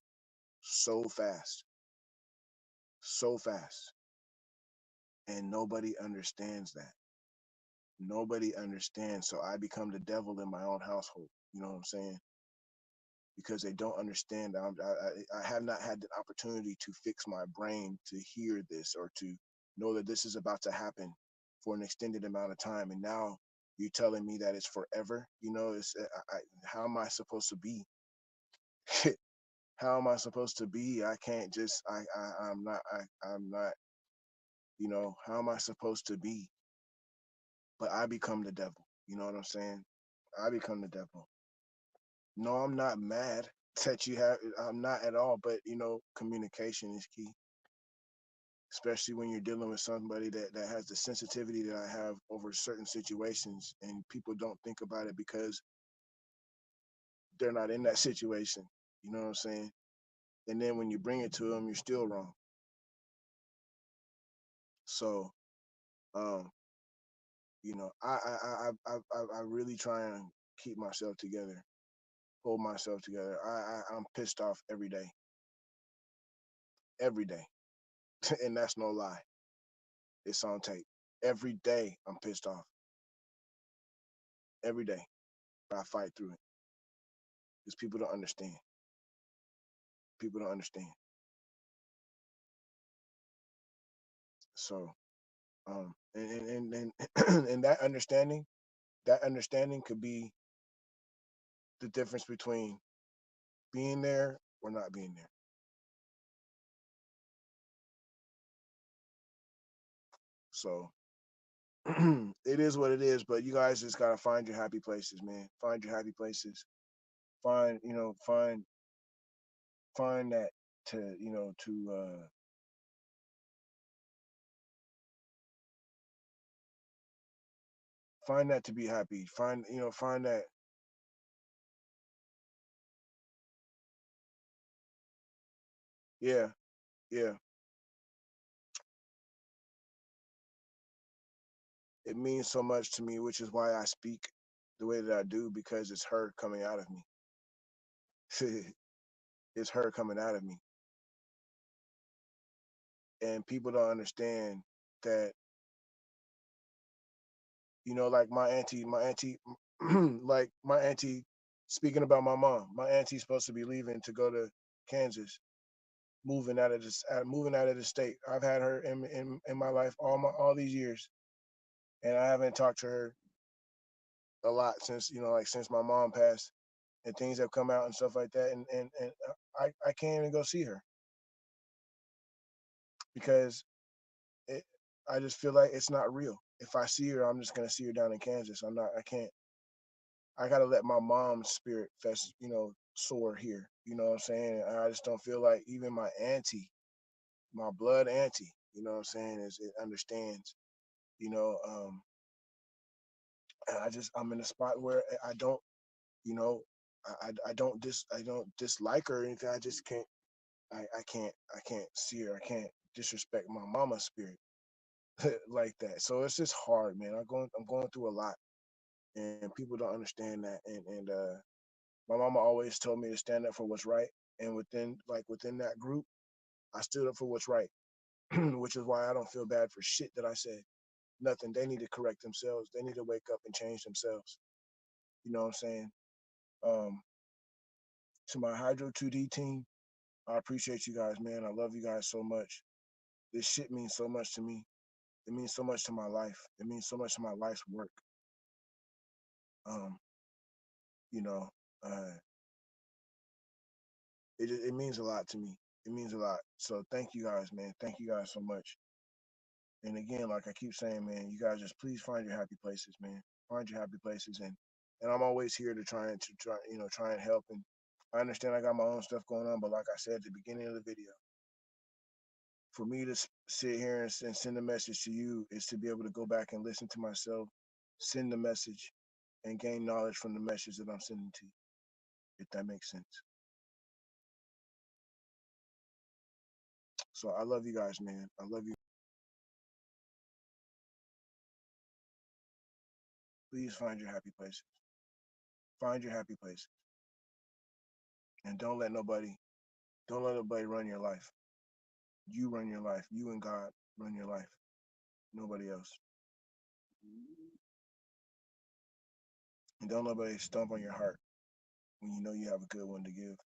so fast, so fast, and nobody understands that. Nobody understands. So I become the devil in my own household. You know what I'm saying? Because they don't understand. I have not had the opportunity to fix my brain to hear this, or to know that this is about to happen for an extended amount of time. And now you're telling me that it's forever. How am I supposed to be? How am I supposed to be? I can't just. I'm not. How am I supposed to be? But I become the devil. You know what I'm saying? I become the devil. No, I'm not mad that you have. I'm not at all. But communication is key, especially when you're dealing with somebody that has the sensitivity that I have over certain situations, and people don't think about it because they're not in that situation. You know what I'm saying? And then when you bring it to them, you're still wrong. So, um, I really try and keep myself together, hold myself together. I'm pissed off every day. every day. And that's no lie. It's on tape. Every day I'm pissed off. Every day. But I fight through it. Because people don't understand. People don't understand. So and and that understanding could be the difference between being there or not being there. So it is what it is, but you guys just gotta find your happy places, man. Find your happy places. Find, find that to, find that to be happy. Find that. Yeah, yeah. It means so much to me, which is why I speak the way that I do, because it's her coming out of me. It's her coming out of me. And people don't understand that, like my auntie, like my auntie, speaking about my mom, my auntie's supposed to be leaving to go to Kansas, moving out of the state. I've had her in my life all these years, and I haven't talked to her a lot since, like since my mom passed, and things have come out and stuff like that, and I can't even go see her because it, I just feel like it's not real. If I see her, I'm just gonna see her down in Kansas. I'm not. I can't. I gotta let my mom's spirit soar here. You know what I'm saying? And I just don't feel like even my auntie, my blood auntie, you know what I'm saying, is it understands. You know, and I'm in a spot where I don't, you know, I don't dislike her or anything. I just can't. I can't see her. I can't disrespect my mama's spirit like that. So it's just hard, man. I'm going through a lot, and people don't understand that. And my mama always told me to stand up for what's right, and within that group, I stood up for what's right, which is why I don't feel bad for shit that I said. Nothing. They need to correct themselves. They need to wake up and change themselves. You know what I'm saying? Um, to my Hydro 2D team, I appreciate you guys, man. I love you guys so much. This shit means so much to me. It means so much to my life. It means so much to my life's work. Um, you know, uh, it means a lot to me. It means a lot. So thank you guys, man. Thank you guys so much. And again, like I keep saying, man, you guys just please find your happy places, man. Find your happy places, and I'm always here to try and help. And I understand I got my own stuff going on, but like I said at the beginning of the video, for me to sit here and send a message to you is to be able to go back and listen to myself, send the message, and gain knowledge from the message that I'm sending to you, if that makes sense. So I love you guys, man. I love you. Please find your happy places. Find your happy places, and don't let nobody run your life. You run your life. You and God run your life. Nobody else. And don't let nobody stomp on your heart when you know you have a good one to give.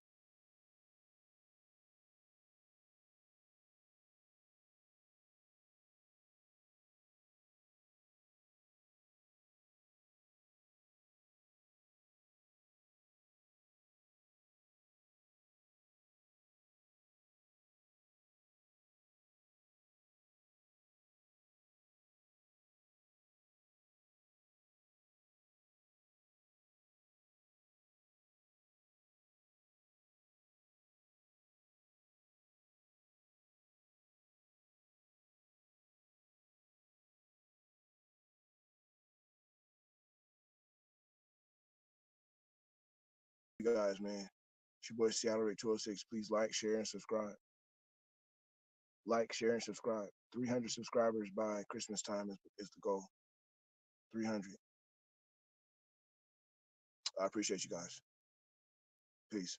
You guys, man. It's your boy Seattle Rick 206. Please like, share, and subscribe. Like, share, and subscribe. 300 subscribers by Christmas time is the goal. 300. I appreciate you guys. Peace.